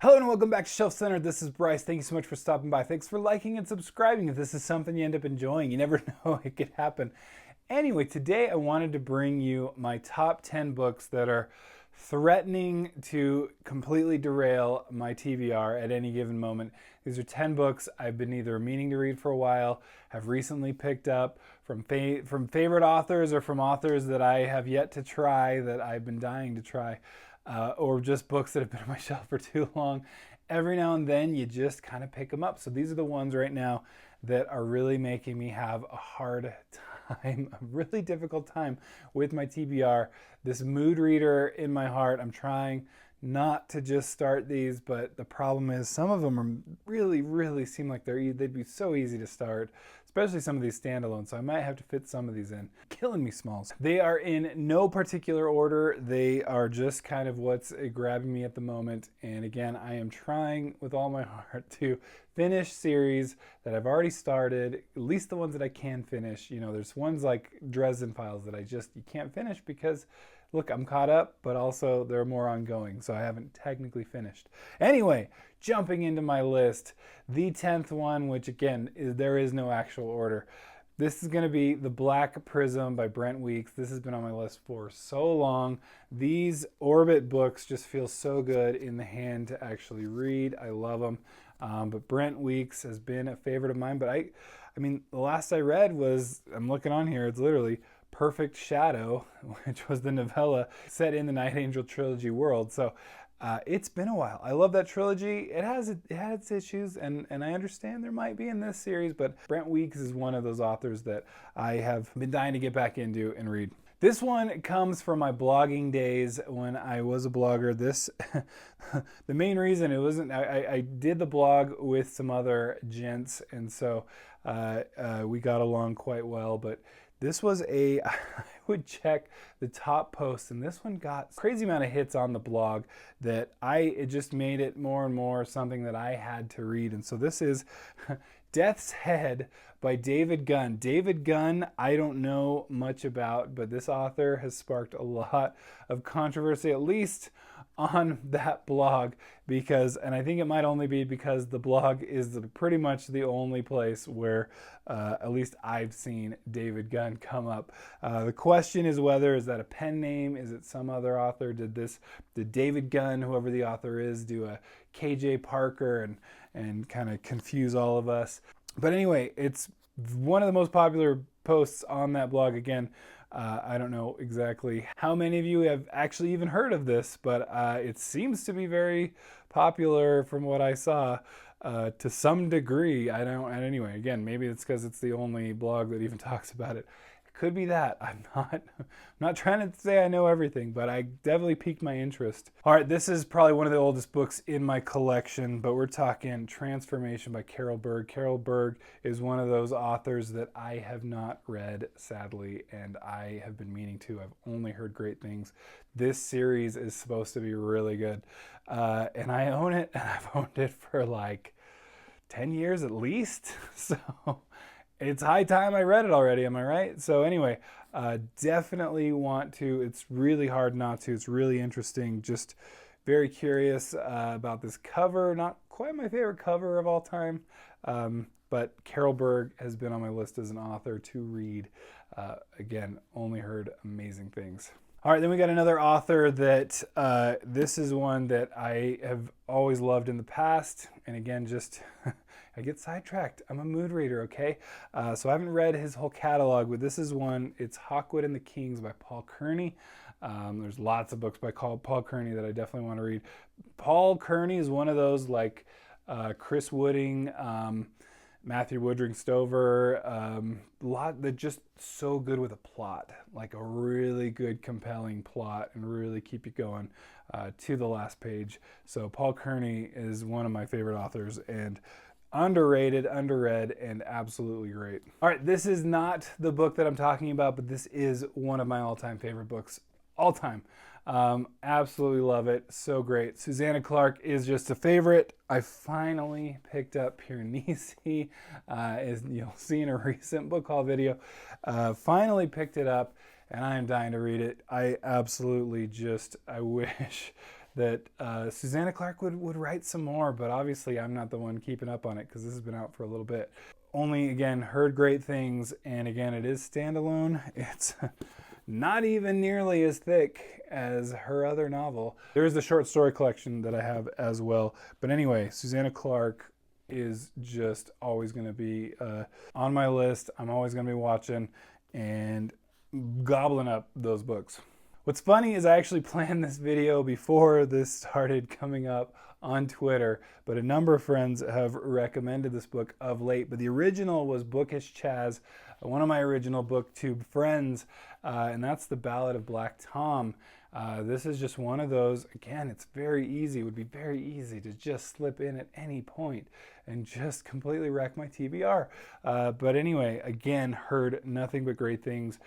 Hello and welcome back to Shelf Center. This is Bryce. Thank you so much for stopping by. Thanks for liking and subscribing. If this is something you end up enjoying, you never know, it could happen. Anyway, today I wanted to bring you my top 10 books that are threatening to completely derail my TBR at any given moment. These are 10 books I've been either meaning to read for a while, have recently picked up from favorite authors or from authors that I have yet to try that I've been dying to try. Or just books that have been on my shelf for too long. Every now and then you just kind of pick them up. So these are the ones right now that are really making me have a hard time, a really difficult time with my TBR. This mood reader in my heart, I'm trying not to just start these, but the problem is some of them are really seem like they'd be so easy to start, especially some of these standalones. So I might have to fit some of these in. Killing me, Smalls. They are in no particular order. They are just kind of what's grabbing me at the moment. And again, I am trying with all my heart to finish series that I've already started, at least the ones that I can finish. You know, there's ones like Dresden Files that you can't finish because look, I'm caught up, but also there are more ongoing, so I haven't technically finished. Anyway, jumping into my list, the 10th one, which again, there is no actual order. This is going to be The Black Prism by Brent Weeks. This has been on my list for so long. These Orbit books just feel so good in the hand to actually read. I love them. But Brent Weeks has been a favorite of mine. But I mean, the last I read was, I'm looking on here, it's literally Perfect Shadow, which was the novella set in the Night Angel trilogy world. So it's been a while. I love that trilogy. It had its issues, and I understand there might be in this series, but Brent Weeks is one of those authors that I have been dying to get back into and read. This one comes from my blogging days when I was a blogger. The main reason it wasn't, I did the blog with some other gents, and so we got along quite well, but this was I would check the top posts, and this one got a crazy amount of hits on the blog that it just made it more and more something that I had to read. And so this is Death's Head by David Gunn. David Gunn, I don't know much about, but this author has sparked a lot of controversy, at least on that blog, and I think it might only be because the blog is pretty much the only place where at least I've seen David Gunn come up. The question is is that a pen name? Is it some other author? Did David Gunn, whoever the author is, do a KJ Parker and kind of confuse all of us? But anyway, it's one of the most popular posts on that blog. Again, I don't know exactly how many of you have actually even heard of this, but it seems to be very popular from what I saw to some degree. Anyway, again, maybe it's because it's the only blog that even talks about it. Could be that. I'm not trying to say I know everything, but I definitely piqued my interest. All right, this is probably one of the oldest books in my collection, but we're talking Transformation by Carol Berg. Carol Berg is one of those authors that I have not read, sadly, and I have been meaning to. I've only heard great things. This series is supposed to be really good, and I own it, and I've owned it for like 10 years at least, so it's high time I read it already, am I right? So anyway, definitely want to. It's really hard not to. It's really interesting. Just very curious about this cover. Not quite my favorite cover of all time, but Carol Berg has been on my list as an author to read. Again, only heard amazing things. All right, then we got another author that this is one that I have always loved in the past. And again, just I get sidetracked. I'm a mood reader, okay? So I haven't read his whole catalog, but this is one. It's Hawkwood and the Kings by Paul Kearney. There's lots of books by Paul Kearney that I definitely want to read. Paul Kearney is one of those like Chris Wooding, Matthew Woodring Stover, lot that just so good with a plot, like a really good compelling plot and really keep you going to the last page. So Paul Kearney is one of my favorite authors and underrated, underread, and absolutely great. All right, this is not the book that I'm talking about, but this is one of my all-time favorite books, all time. Absolutely love it. So great. Susanna Clark is just a favorite. I finally picked up Piranesi, as you'll see in a recent book haul video. Finally picked it up, and I am dying to read it. I absolutely I wish that Susanna Clark would write some more, but obviously I'm not the one keeping up on it because this has been out for a little bit. Only, again, heard great things, and again, it is standalone. It's not even nearly as thick as her other novel. There is the short story collection that I have as well. But anyway, Susanna Clark is just always going to be on my list. I'm always going to be watching and gobbling up those books. What's funny is I actually planned this video before this started coming up on Twitter, but a number of friends have recommended this book of late. But the original was Bookish Chaz, one of my original booktube friends, and that's The Ballad of Black Tom. This is just one of those, again, it's very easy. It would be very easy to just slip in at any point and just completely wreck my TBR. But anyway, again, heard nothing but great things.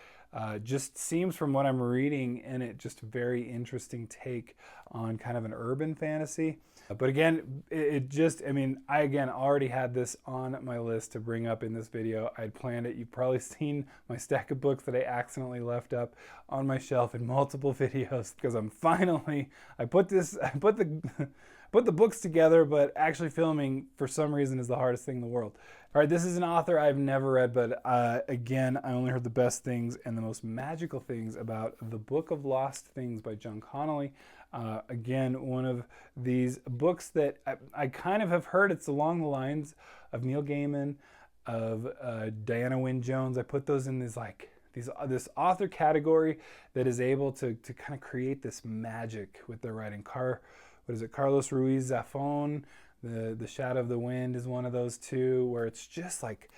Just seems from what I'm reading in it, just a very interesting take on kind of an urban fantasy. But again, I again already had this on my list to bring up in this video. I'd planned it. You've probably seen my stack of books that I accidentally left up on my shelf in multiple videos because I put the books together, but actually filming for some reason is the hardest thing in the world. All right, this is an author I've never read, but again, I only heard the best things and the most magical things about The Book of Lost Things by John Connolly. Again, one of these books that I kind of have heard, it's along the lines of Neil Gaiman, of Diana Wynne Jones. I put those in this author category that is able to kind of create this magic with their writing. Carlos Ruiz Zafón, The Shadow of the Wind is one of those too, where it's just like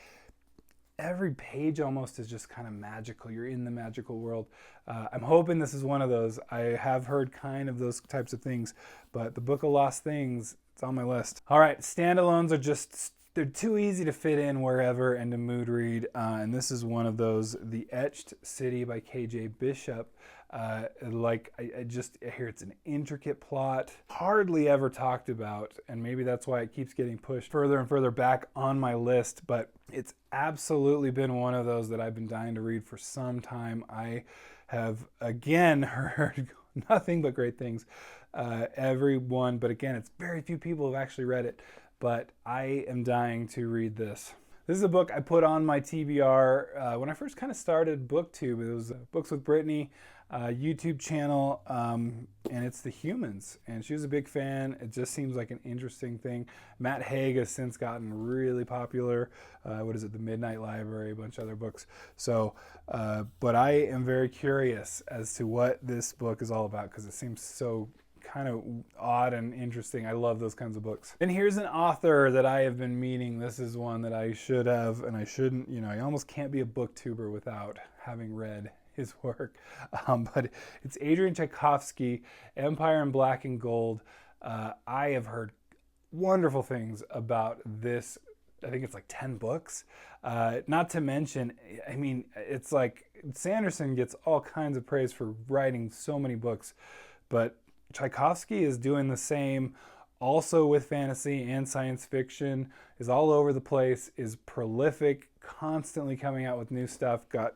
every page almost is just kind of magical. You're in the magical world. I'm hoping this is one of those. I have heard kind of those types of things, but The Book of Lost Things, it's on my list. All right, standalones are they're too easy to fit in wherever and to mood read, and this is one of those. The Etched City by K.J. Bishop. I hear it's an intricate plot, hardly ever talked about, and maybe that's why it keeps getting pushed further and further back on my list, but it's absolutely been one of those that I've been dying to read for some time. I have, again, heard nothing but great things, everyone, but again, it's very few people who have actually read it, but I am dying to read this. This is a book I put on my TBR when I first kind of started BookTube. It was Books with Brittany YouTube channel, and it's The Humans, and she was a big fan. It just seems like an interesting thing. Matt Haig has since gotten really popular. The Midnight Library, a bunch of other books. So, but I am very curious as to what this book is all about because it seems so kind of odd and interesting. I love those kinds of books. And here's an author that I have been meaning. This is one that I should have and I shouldn't. I almost can't be a booktuber without having read his work. But it's Adrian Tchaikovsky, Empire in Black and Gold. I have heard wonderful things about this. I think it's like 10 books. Not to mention, it's like Sanderson gets all kinds of praise for writing so many books, but Tchaikovsky is doing the same, also with fantasy and science fiction, is all over the place, is prolific, constantly coming out with new stuff. Got,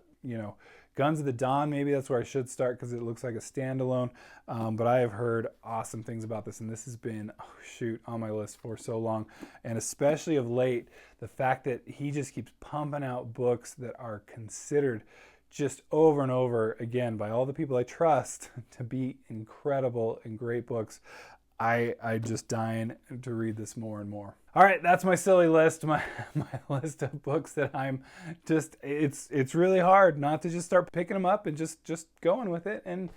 Guns of the Dawn, maybe that's where I should start because it looks like a standalone. But I have heard awesome things about this, and this has been, on my list for so long. And especially of late, the fact that he just keeps pumping out books that are considered just over and over again by all the people I trust to be incredible and great books. I just dying to read this more and more. All right, that's my silly list, my list of books that I'm just, it's really hard not to just start picking them up and just going with it and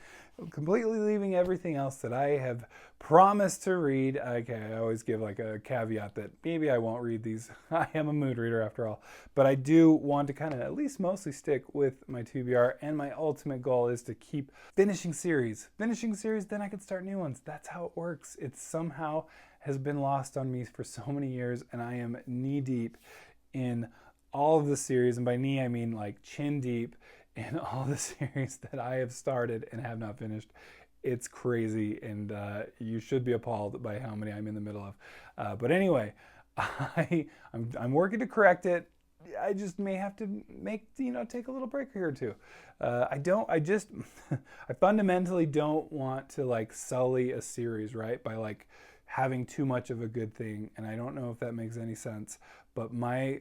completely leaving everything else that I have promised to read. Okay, I always give like a caveat that maybe I won't read these. I am a mood reader after all. But I do want to kind of at least mostly stick with my TBR, and my ultimate goal is to keep finishing series, then I can start new ones. That's how it works. It somehow has been lost on me for so many years, and I am knee deep in all of the series, and by knee I mean like chin deep in all the series that I have started and have not finished. It's crazy, and you should be appalled by how many I'm in the middle of. But anyway, I'm working to correct it. I just may have to take a little break here or two. I fundamentally don't want to like sully a series, right? By like having too much of a good thing. And I don't know if that makes any sense, but my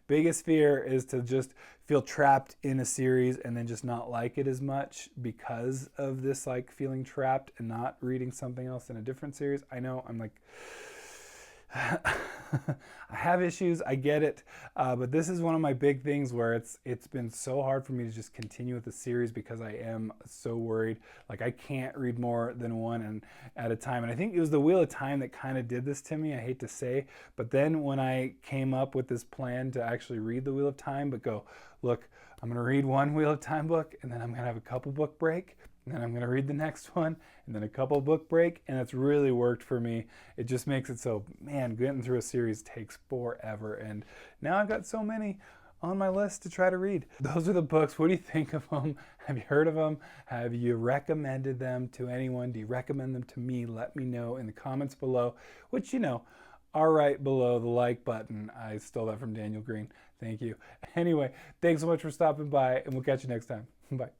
biggest fear is to just feel trapped in a series and then just not like it as much because of this like feeling trapped and not reading something else in a different series. I know I'm like, I have issues, I get it, but this is one of my big things where it's been so hard for me to just continue with the series because I am so worried. Like I can't read more than one at a time. And I think it was the Wheel of Time that kind of did this to me, I hate to say. But then when I came up with this plan to actually read the Wheel of Time, but go, look, I'm going to read one Wheel of Time book and then I'm going to have a couple book break. And then I'm going to read the next one, and then a couple book break, and it's really worked for me. It just makes it so, man, getting through a series takes forever, and now I've got so many on my list to try to read. Those are the books. What do you think of them? Have you heard of them? Have you recommended them to anyone? Do you recommend them to me? Let me know in the comments below, which, are right below the like button. I stole that from Daniel Green. Thank you. Anyway, thanks so much for stopping by, and we'll catch you next time. Bye.